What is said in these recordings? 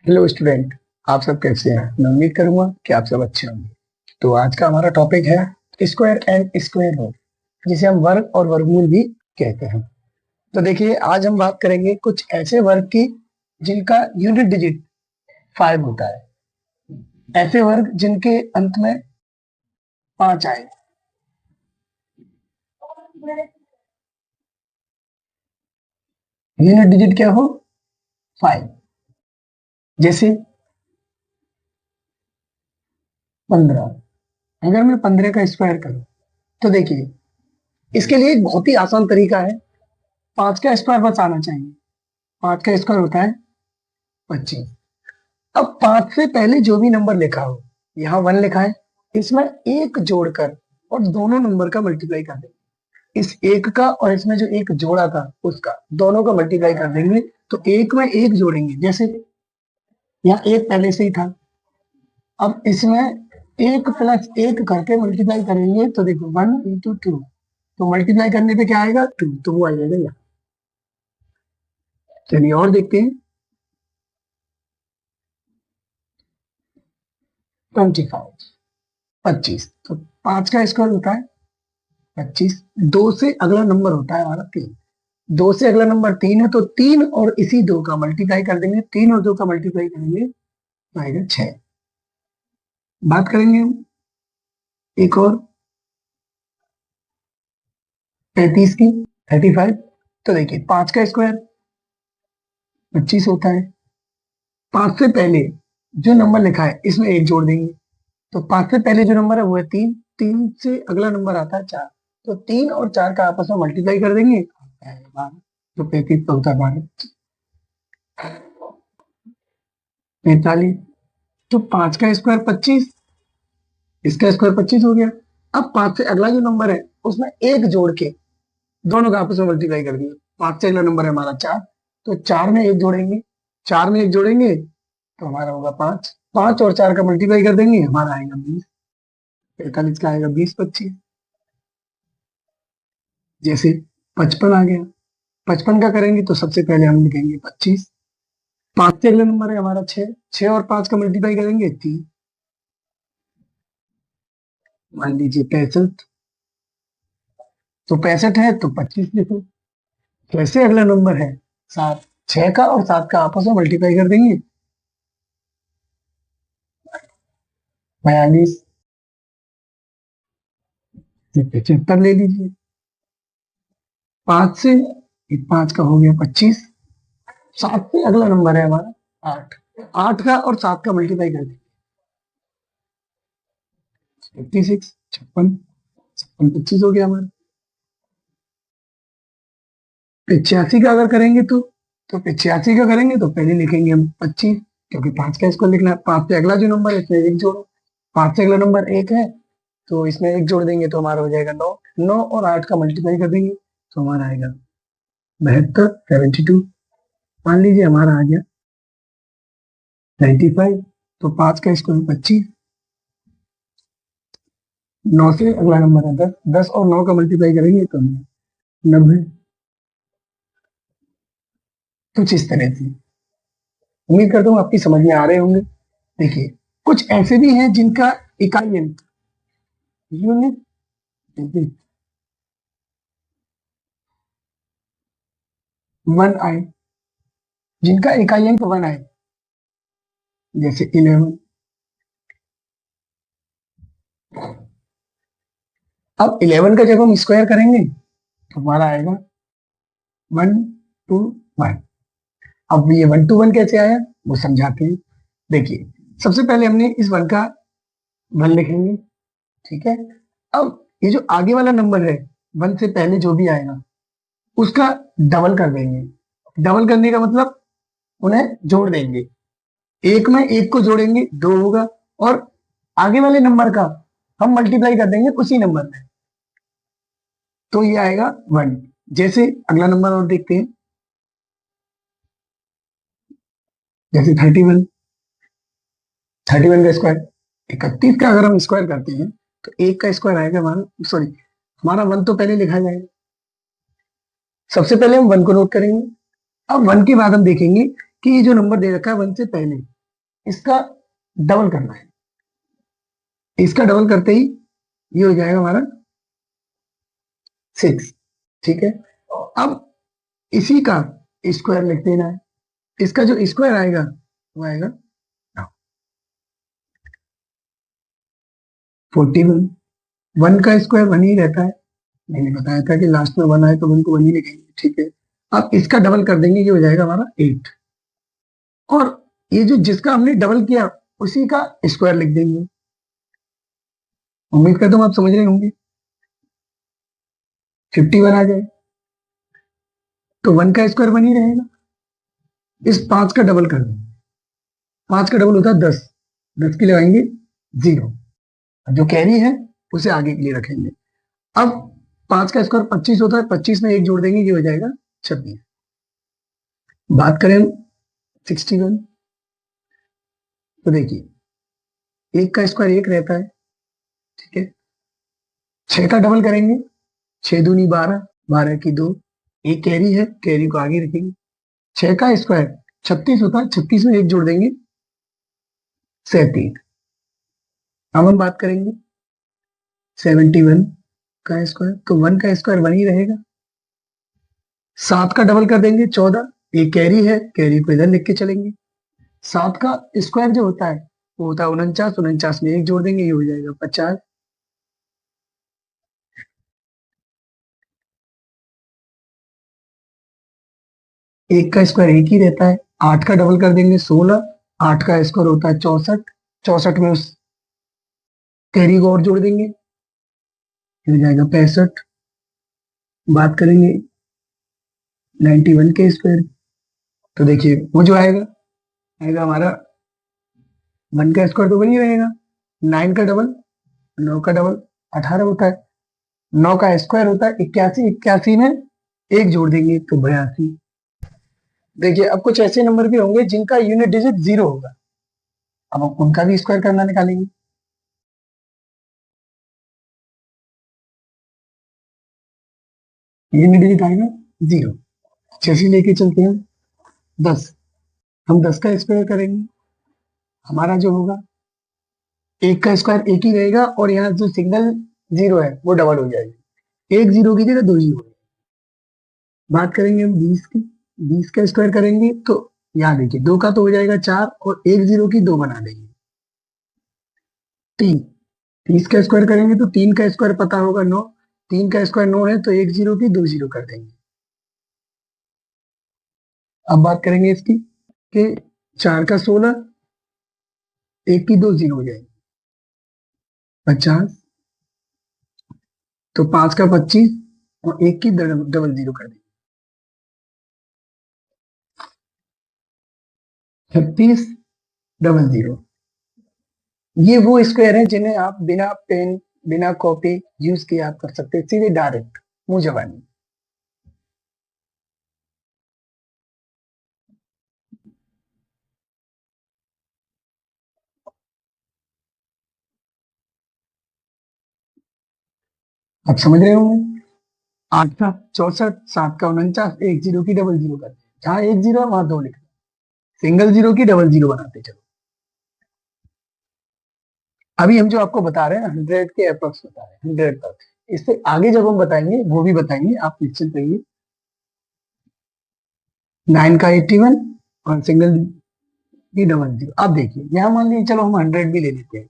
Hello student. आप सब कैसे हैं? मैं उम्मीद करूंगा कि आप सब अच्छे होंगे। तो आज का हमारा टॉपिक है स्क्वायर एंड स्क्वायर रूट, जिसे हम वर्ग और वर्गमूल भी कहते हैं। तो देखिए, आज हम बात करेंगे कुछ ऐसे वर्ग की जिनका यूनिट डिजिट 5 होता है। ऐसे वर्ग जिनके अंत में 5 आए। यूनिट डिजिट क्या हो? 5। जैसे 15। अगर मैं 15 का स्क्वायर करूं तो देखिए, इसके लिए एक बहुत ही आसान तरीका है। 5 का स्क्वायर बस आना चाहिए। 5 का स्क्वायर होता है 25। अब 5 से पहले जो भी नंबर लिखा हो, यहाँ 1 लिखा है, इसमें एक जोड़कर और दोनों नंबर का मल्टीप्लाई कर देंगे। इस एक का और इसमें जो एक जोड़ा था उसका, दोनों का मल्टीप्लाई कर देंगे। तो एक में एक जोड़ेंगे, जैसे यहाँ एक पहले से ही था। अब इसमें एक प्लस एक करके मल्टीप्लाई करेंगे तो देखो 1 into 2। तो मल्टीप्लाई करने पे क्या आएगा? 2। तो वो आ जाएगा यहाँ। चलिए और देखते हैं। 25, 25। तो 5 का स्क्वायर होता है 25। दो से अगला नंबर होता है हमारा 3। दो से अगला नंबर 3 है, तो 3 और इसी 2 का मल्टीप्लाई कर देंगे। 3 और 2 का मल्टीप्लाई करेंगे तो आएगा 6। बात करेंगे हम एक और 35 की, 35। तो देखिए, 5 का स्क्वायर 25 होता है। 5 से पहले जो नंबर लिखा है इसमें एक जोड़ देंगे। तो 5 से पहले जो नंबर है वो है 3। 3 से अगला नंबर आता है 4। तो 3 और 4 का आपस में मल्टीप्लाई कर देंगे, आता है 12। तो 35 का होता है 12। 45। तो 5 का स्क्वायर 25, इसका स्क्वायर 25 हो गया। अब 5 से अगला जो नंबर है उसमें एक जोड़ के दोनों का आपस में मल्टीप्लाई कर दिया। 5 से अगला नंबर है हमारा 4। तो 4 में एक जोड़ेंगे। 4 में एक जोड़ेंगे तो हमारा होगा 5। 5 और 4 का मल्टीप्लाई कर देंगे, हमारा आएगा 20। 45 का आएगा 20, 25। जैसे 55 आ गया। 55 का करेंगे तो सबसे पहले हम लिखेंगे 25। 5 से अगला नंबर है हमारा 6। 6 और 5 का मल्टीप्लाई करेंगे 3। मान लीजिए 65। तो 65 है तो 25 लिखो। कैसे अगला नंबर है 7। 6 का और 7 का आपस में मल्टीप्लाई कर देंगे, 42। 75 ले लीजिए। 5 से 5 का हो गया 25। 7 से अगला नंबर है हमारा 8। 8 का और 7 का मल्टीप्लाई कर देंगे, 56। 56, 25 हो गया हमारा। 85 का अगर करेंगे तो 85 का करेंगे तो पहले लिखेंगे हम 25, क्योंकि 5 का इसको लिखना है। 5 से अगला जो नंबर है इसमें एक जोड़ो। 5 से अगला नंबर 1 है, तो इसमें एक जोड़ देंगे तो हमारा हो जाएगा 9। 9 और 8 का मल्टीप्लाई कर देंगे तो हमारा आएगा 72, 72। मान लीजिए हमारा आ गया 95। तो 5 का स्क्वायर 25। 9 से अगला नंबर है 10। 10 और 9 का मल्टीप्लाई करेंगे तो 90। कुछ इस तरह से। उम्मीद करता हूँ आपकी समझ में आ रहे होंगे। देखिए, कुछ ऐसे भी हैं जिनका इकाई अंक, यूनिट डिजिट 1 आए, जिनका इकाई अंक 1 आए, जैसे 11। अब 11 का जब हम स्क्वायर करेंगे तो हमारा आएगा 1 to 1। अब ये 1 to 1 कैसे आया वो समझाते हैं। देखिए, सबसे पहले हमने इस 1 का 1 लिखेंगे, ठीक है। अब ये जो आगे वाला नंबर है 1 से पहले जो भी आएगा उसका डबल कर देंगे। डबल करने का मतलब उन्हें जोड़ देंगे। एक में एक को जोड़ेंगे 2 होगा, और आगे वाले नंबर का हम मल्टीप्लाई कर देंगे उसी नंबर में, तो ये आएगा 1। जैसे अगला नंबर और देखते हैं, जैसे 31। 31 का स्क्वायर 31 का अगर हम स्क्वायर करते हैं तो एक का स्क्वायर आएगा हमारा, सॉरी, हमारा 1 तो पहले लिखा जाएगा। सबसे पहले हम 1 को नोट करेंगे। अब 1 के बाद हम देखेंगे कि ये जो नंबर दे रखा है 1 से पहले, इसका डबल करना है। इसका डबल करते ही ये हो जाएगा हमारा 6। ठीक है, अब इसी का स्क्वायर लिख देना है। इसका जो स्क्वायर आएगा वो आएगा 41। 1 का स्क्वायर 1 ही रहता है, मैंने बताया था कि लास्ट में 1 आए तो 1 को 1 ही लिखेंगे। ठीक है, अब इसका डबल कर देंगे, ये हो जाएगा हमारा 8। और ये जो जिसका हमने डबल किया उसी का स्क्वायर लिख देंगे। उम्मीद करता हूँ आप समझ रहे होंगे। 51 आ जाए तो 1 का स्क्वायर 1 ही रहेगा। इस 5 का डबल कर देंगे, 5 का डबल होता है 10, 10 की लगाएंगे 0, जो कैरी है उसे आगे के लिए रखेंगे। अब 5 का स्क्वायर 25 होता है, 25 में 1 जोड़ देंगे, ये हो जाएगा 26। बात करें 61, तो देखिए 1 का स्क्वायर 1 रहता है। ठीक है, 6 का डबल करेंगे, 6 दूनी 12, 12 की 2, एक कैरी है, कैरी को आगे रखेंगे। 6 का स्क्वायर 36 होता है, 36 में 1 जोड़ देंगे 37। अब हम बात करेंगे 71 का स्क्वायर, तो 1 का स्क्वायर 1 ही रहेगा। 7 का डबल कर देंगे 14, एक कैरी है, कैरी को इधर लिख के चलेंगे। 7 का स्क्वायर जो होता है वो होता है 49, 49 में 1 जोड़ देंगे, ये हो जाएगा 50। एक का स्क्वायर 1 ही रहता है। 8 का डबल कर देंगे 16, 8 का स्क्वायर होता है 64, 64 में उस कैरी को और जोड़ देंगे, ये हो जाएगा 65। बात करेंगे 91 के स्क्वायर, तो देखिए वो जो आएगा आएगा हमारा 1 का स्क्वायर तो 1 ही रहेगा। 9 का डबल, 9 का डबल 18 होता है। 9 का स्क्वायर होता है 81, 81 में 1 जोड़ देंगे तो 82। देखिए अब कुछ ऐसे नंबर भी होंगे जिनका यूनिट डिजिट 0 होगा, अब हम उनका भी स्क्वायर करना निकालेंगे। यूनिट डिजिट आएगा 0, जैसे लेके चलते हैं 10, हम 10 का स्क्वायर करेंगे, हमारा जो होगा 1 का स्क्वायर 1 ही रहेगा, और यहाँ जो सिंगल 0 है वो डबल हो जाएगी, 1 0 की जगह 2 0। बात करेंगे हम 20 की, 20 का स्क्वायर करेंगे तो यहाँ देखिए 2 का तो हो जाएगा 4, और 1 0 की 2 बना देंगे 3। 30 का स्क्वायर करेंगे तो 3 का स्क्वायर पता होगा 9, 3 का स्क्वायर 9 है, तो 1 0 की 2 0 कर देंगे। अब बात करेंगे इसकी कि 4 का 16, 1 की 2 0 हो जाएगी 50, तो 5 का 25 और 1 की डबल 0 कर देंगे 36 डबल 0। ये वो स्क्वायर है जिन्हें आप बिना पेन बिना कॉपी यूज किए आप कर सकते हैं, सीधे डायरेक्ट मुंह जबानी। आप समझ रहे होंगे। 8 का 64, 7 का 49, 1 0 की डबल 0 करते हैं, जहां 1 0 है वहां 2 लिखते हैं, सिंगल 0 की डबल 0 बनाते हैं। चलो अभी हम जो आपको बता रहे हैं 100 के अप्रोक्स बता रहे हैं, 100 तक। इससे आगे जब हम बताएंगे वो भी बताएंगे, आप निश्चित रहिए। 9 का 81 और सिंगल की डबल 0। अब देखिए यहाँ मान लीजिए चलो हम 100 भी ले लेते हैं,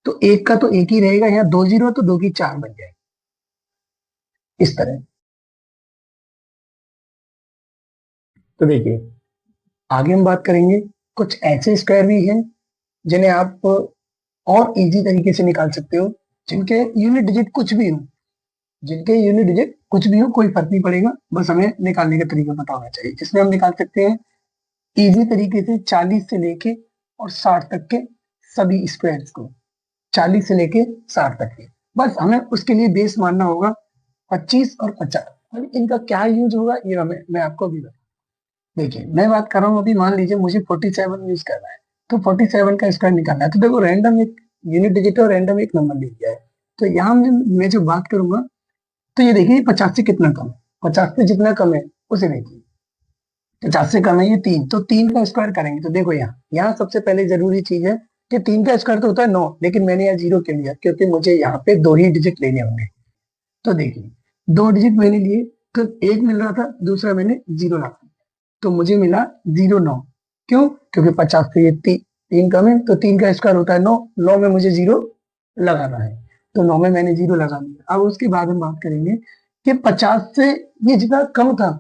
तो 1 का तो 1 ही रहेगा, यहाँ 2 0 तो 2 की 4 बन जाएगी इस तरह। तो देखिए आगे हम बात करेंगे कुछ ऐसे स्क्वायर भी हैं जिन्हें आप और इजी तरीके से निकाल सकते हो, जिनके यूनिट डिजिट कुछ भी हो, जिनके यूनिट डिजिट कुछ भी हो कोई फर्क नहीं पड़ेगा, बस हमें निकालने का तरीका पता होना चाहिए। जिसमें हम निकाल सकते हैं इजी तरीके से 40 से लेके और 60 तक के सभी स्क्वायर्स को, 40 से लेके 60 तक के। बस हमें उसके लिए बेस मानना होगा 25 और 50। अब इनका क्या यूज होगा ये मैं आपको अभी बता। देखिए मैं बात कर रहा हूँ, अभी मान लीजिए मुझे 47 यूज करना है, तो 47 का स्क्वायर निकालना है, तो देखो रैंडम एक यूनिट डिजिट और रैंडम एक नंबर ले लिया है। तो यहाँ मैं जो बात करूंगा, तो ये देखिए 50 से कितना कम है, 50 से जितना कम है उसे देखिए, 50 से कम है ये 3, तो 3 का स्क्वायर करेंगे तो देखो यहाँ सबसे पहले जरूरी चीज है कि 3 का स्क्वायर तो होता है 9, लेकिन मैंने यहाँ 0 क्यों लिया, क्योंकि मुझे यहाँ पे 2 ही डिजिट लेने होंगे। तो देखिए 2 डिजिट मैंने लिए, तो एक मिल रहा था, दूसरा मैंने 0 रखा, तो मुझे मिला 0,9। क्यों? क्योंकि 50 से ये 3 कम है, तो 3 का स्क्वायर होता है 9, 9 में मुझे 0 लगाना है, तो 9 में मैंने 0 लगा दिया। अब उसके बाद हम बात करेंगे कि 50 से ये जितना कम था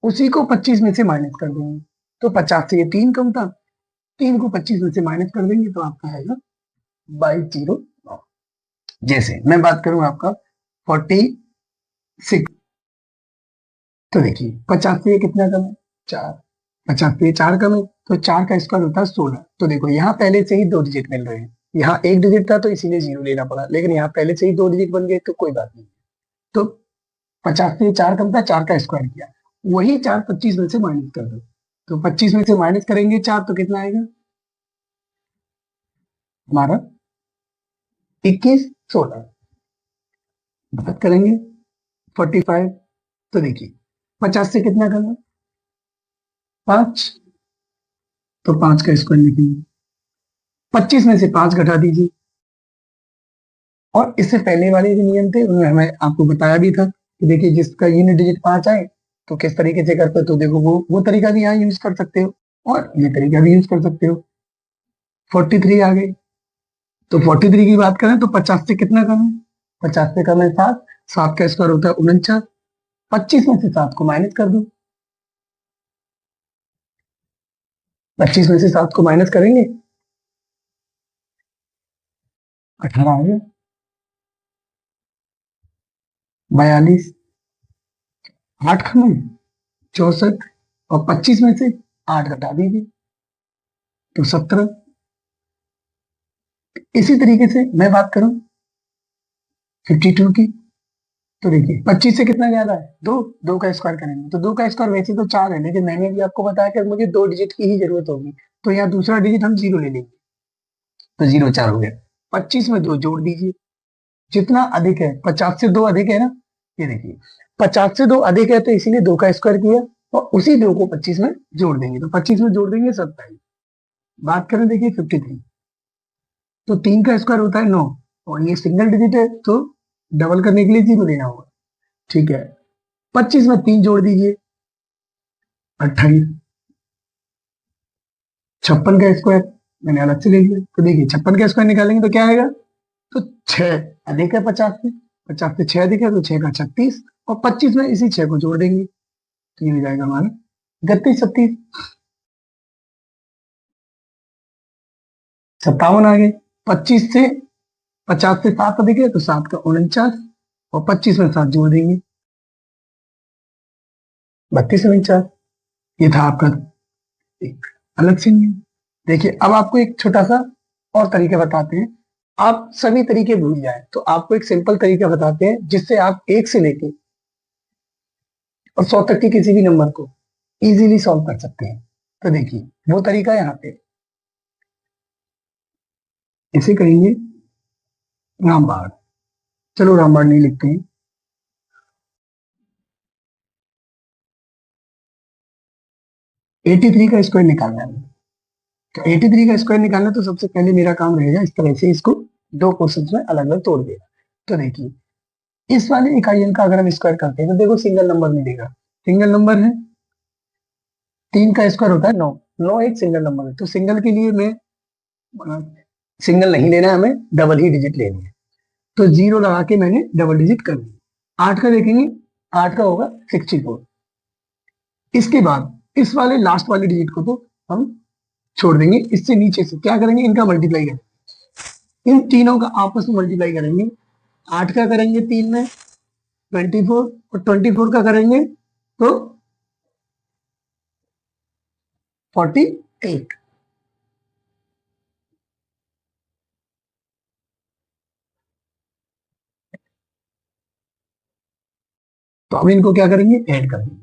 उसी को 25 में से माइनस कर देंगे। तो 50 से ये 3 कम था, 3 को 25 में से माइनस कर देंगे तो आपका आएगा 22,09। जैसे मैं बात करूं आपका 46, तो देखिए 50 से ये कितना कम है? 4। 50 से ये 4 कम है, तो 4 का स्क्वायर होता है 16। तो देखो यहाँ पहले से ही 2 डिजिट मिल रहे हैं, यहाँ एक डिजिट था तो इसीलिए 0 लेना पड़ा, लेकिन यहाँ पहले से ही 2 डिजिट बन गए तो कोई बात नहीं। तो 50 से 4 कम था, 4 का स्क्वायर किया, वही 4 25 में से माइनस कर दो, तो 25 में से माइनस करेंगे 4 तो कितना आएगा हमारा 21, 16। बात करेंगे 45, तो देखिए 50 से कितना कम है? 5, तो 5 का स्क्वायर लिखेंगे, 25 में से 5 घटा दीजिए। और इससे पहले वाले जो नियम थे उनमें हमें आपको बताया भी था कि देखिए जिसका यूनिट डिजिट 5 आए तो किस तरीके से करते हो, तो देखो वो तरीका भी यहाँ यूज कर सकते हो और ये तरीका भी यूज कर सकते हो। 43 आ गए, तो 43 की बात करें तो 50 से कितना कम है? 50 से कम है 7, 7 का स्क्वायर होता है 49, 25 में से 7 को माइनस कर दो, 25 में से 7 को माइनस करेंगे 18 आ गया, 42, 8 कम है 64, और 25 में से 8 घटा दीजिए तो 17। इसी तरीके से मैं बात करूं 52 की, तो देखिए 25 से कितना ज्यादा है? 2, 2 का स्क्वायर करेंगे तो 2 का स्क्वायर वैसे तो 4 है, लेकिन मैंने भी आपको बताया कि मुझे 2 डिजिट की ही जरूरत होगी, तो यहाँ दूसरा डिजिट हम 0 ले लेंगे, तो 0 4 हो गया। 25 में 2 जोड़ दीजिए, जितना अधिक है, 50 से 2 अधिक है ना, ये देखिए 50 से 2 अधिक है तो इसीलिए 2 का स्क्वायर किया, और उसी 2 को 25 में जोड़ देंगे, तो 25 में जोड़ देंगे 27। बात करें देखिए 53, तो 3 का स्क्वायर होता है 9, और ये सिंगल डिजिट है तो डबल करने के लिए 0 लेना होगा, ठीक है। 25 में 3 जोड़ दीजिए 28, 56 का स्क्वायर मैंने अलग से ले लिया, तो देखिए 56 का स्क्वायर निकालेंगे तो क्या आएगा? तो 6 अधिक है 50 से, 50 से 6 अधिक है तो 6 का 36, और 25 में इसी 6 को जोड़ देंगे तो ये हो जाएगा हमारा 31, 37, 57 आ गए। 25 से 50 से 7 अधिक है तो 7 का 49, और 25 में 7 जोड़ देंगे 32, 49। ये था आपका एक अलग से नियम। देखिए अब आपको एक छोटा सा और तरीके बताते हैं, आप सभी तरीके भूल जाए तो आपको एक सिंपल तरीका बताते हैं जिससे आप 1 से लेके और 100 तक के किसी भी नंबर को इजीली सॉल्व कर सकते हैं। तो देखिए वो तरीका यहाँ पे, इसे कहेंगे रामबाण। चलो रामबाण नहीं लिखते हैं, 83 का स्क्वायर निकालना है। तो 83 का स्क्वायर निकालना, तो सबसे पहले मेरा काम रहेगा इस तरह से इसको 2 पोर्शन में अलग अलग तोड़ देगा। तो देखिए इस वाले इकाइयन का अगर हम स्क्वायर करते हैं तो देखो सिंगल नंबर मिलेगा, सिंगल नंबर है, 3 का स्क्वायर होता है 9, 9 एक सिंगल नंबर है, तो सिंगल के लिए मैं सिंगल नहीं लेना है, हमें डबल ही डिजिट लेनी है, तो 0 लगा के मैंने डबल डिजिट कर दिया। 8 का देखेंगे, 8 का होगा 64। इसके बाद इस वाले लास्ट वाले डिजिट को तो हम छोड़ देंगे, इससे नीचे से क्या करेंगे, इनका मल्टीप्लाई करेंगे, इन तीनों का आपस में मल्टीप्लाई करेंगे। 8 का करेंगे 3 में 24, और 24 का करेंगे तो 48। तो अब इनको क्या करेंगे, ऐड करेंगे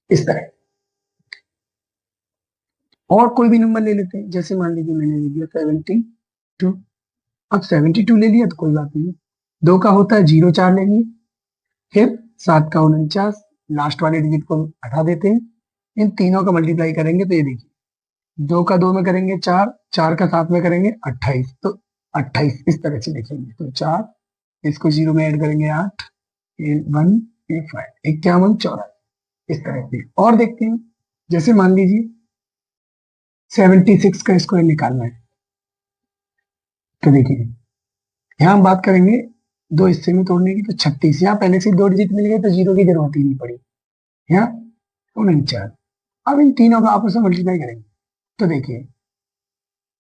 इस तरह। और कोई भी नंबर ले लेते हैं, जैसे मान लीजिए मैंने ले लिया 72। अब 72 ले लिया तो कोई बात नहीं, 2 का होता है 0, 4 लेंगे, फिर 7 का 49, लास्ट वाले डिजिट को हटा देते हैं, इन तीनों का मल्टीप्लाई करेंगे तो ये देखिए 2 का 2 में करेंगे 4, 4 का 7 में करेंगे 28, तो 28 इस तरह से लिखेंगे। तो 4, इसको 0 में ऐड करेंगे 8, ये 1, ये 5, 51 54 इस तरह से। और देखते हैं, जैसे मान लीजिए 76 का स्क्वायर निकालना है, तो देखिए यहाँ हम बात करेंगे दो हिस्से में तोड़ने की, तो 36, यहाँ पहले से 2 डिजिट मिल गए तो 0 की जरूरत ही नहीं पड़ी। यहाँ 49, अब इन तीनों का आपस में मल्टीप्लाई करेंगे, तो देखिए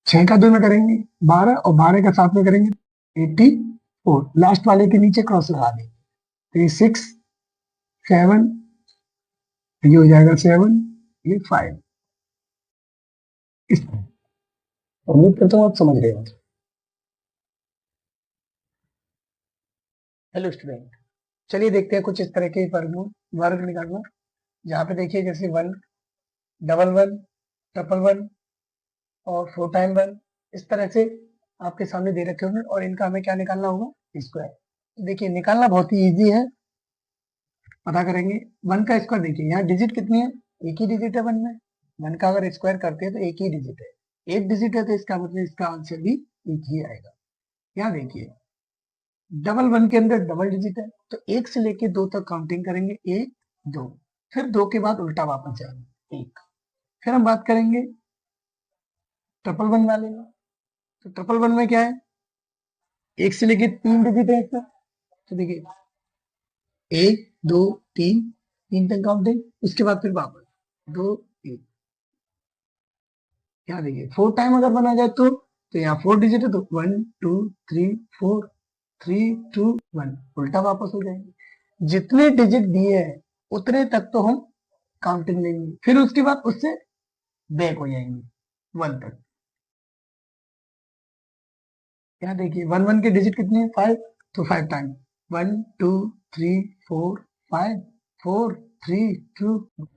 6 का 2 में करेंगे 12, और 12 का 7 में करेंगे 84, लास्ट वाले के नीचे क्रॉस लगा देंगे, तो ये 6 7, ये हो जाएगा 7, ये 5, इस तरह। उम्मीद करता हूँ आप समझ रहे हो। हेलो स्टूडेंट, चलिए देखते हैं कुछ इस तरह के वर्ग निकालना, जहाँ पे देखिए जैसे 1 डबल 1 ट्रिपल 1 और 4 टाइम 1 इस तरह से आपके सामने दे रखे होंगे, और इनका हमें क्या निकालना होगा, स्क्वायर। देखिए निकालना बहुत ही इजी है, पता करेंगे 1 का स्क्वायर। देखिए यहाँ डिजिट कितनी है, एक ही डिजिट है 1 में, 1 का अगर स्क्वायर करते हैं तो एक ही डिजिट है, एक डिजिट है, तो इसका मतलब इसका आंसर भी एक ही आएगा। यहाँ देखिए डबल 1 के अंदर डबल डिजिट है, तो 1 से लेके 2 तक काउंटिंग करेंगे, 1 2, फिर 2 के बाद उल्टा वापस जाएंगे 1। फिर हम बात करेंगे ट्रिपल 1 वाले में, तो ट्रिपल 1 में क्या है, 1 से लेके 3 डिजिट है इसका, तो देखिए 1 2 3, 3 तक काउंटिंग, उसके बाद फिर वापस 2 1। यहाँ देखिए 4 टाइम अगर बना जाए तो यहाँ 4 डिजिट है, तो 1 2 3 4, 3 2 1, उल्टा वापस हो जाएंगे। जितने डिजिट दिए हैं उतने तक तो हम काउंटिंग लेंगे, फिर उसके बाद उससे बैक हो जाएंगे 1 तक। यहाँ देखिए 1 1 के डिजिट कितने हैं, 5, तो 5 टाइम 1 2 3 4 5 4 3 2।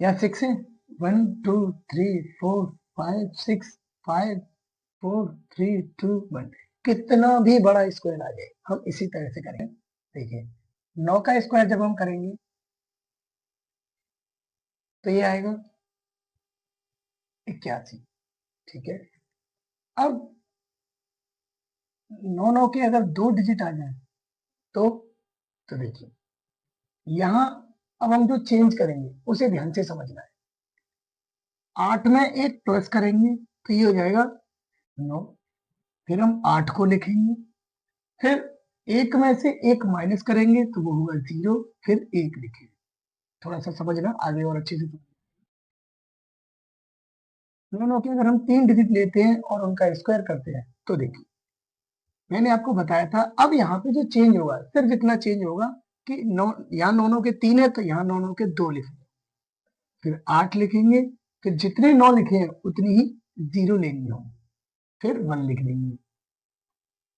यहाँ 6 है, 1 2 3 4 5 6 5 4 3 2 1। कितना भी बड़ा स्क्वायर आ जाए हम इसी तरह से करेंगे। देखिए 9 का स्क्वायर जब हम करेंगे तो ये आएगा 81, ठीक है। अब 9 9 के अगर 2 डिजिट आ जाए तो देखिए यहाँ अब हम जो चेंज करेंगे उसे ध्यान से समझना है। 8 में एक प्लस करेंगे तो ये हो जाएगा 9, फिर हम 8 को लिखेंगे, फिर एक में से एक माइनस करेंगे तो वो होगा 0, फिर 1 लिखेंगे। थोड़ा सा समझना आगे और अच्छे से। दोनों के अगर हम 3 डिजिट लेते हैं और उनका स्क्वायर करते हैं तो देखिए मैंने आपको बताया था, अब यहाँ पे जो चेंज होगा सिर्फ इतना चेंज होगा कि यहाँ नौ के 3 है तो यहाँ नौ के 2 लिखेंगे, फिर 8 लिखेंगे, फिर जितने 9 लिखे हैं उतनी ही 0 लेनी होगी, फिर 1 लिख देंगे।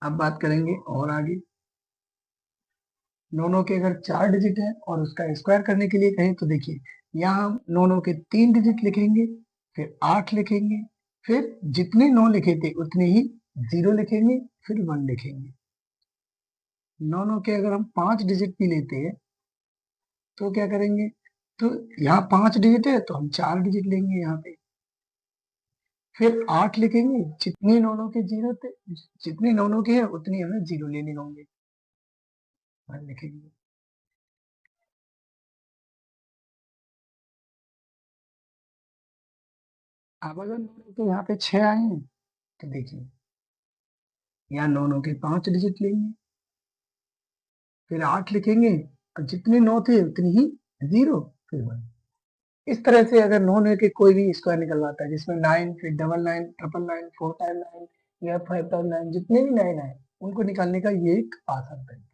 अब बात करेंगे और आगे, नौ के अगर 4 डिजिट है और उसका स्क्वायर करने के लिए कहें तो देखिए यहाँ हम नौ के 3 डिजिट लिखेंगे, फिर 8 लिखेंगे, फिर जितने 9 लिखे थे उतने ही 0 लिखेंगे, फिर 1 लिखेंगे। नौ के अगर हम 5 डिजिट भी लेते हैं तो क्या करेंगे, तो यहाँ 5 डिजिट है तो हम 4 डिजिट लेंगे यहाँ पे, फिर 8 लिखेंगे, जितने नौ के 0 थे, जितने नौ के हैं उतनी हमें 0 लेने होंगे, 1 लिखेंगे। अब अगर तो यहाँ पे 6 आए हैं तो देखिए यहाँ नौ के 5 डिजिट लेंगे, फिर 8 लिखेंगे, और जितने 9 थे उतनी ही 0, फिर 1। इस तरह से अगर नौ के कोई भी स्क्वायर निकलवाता है जिसमें 9 फिर 99 999 4 टाइम 9 या 5 टाइम 9, जितने भी 9 आए उनको निकालने का ये एक आसान तरीका।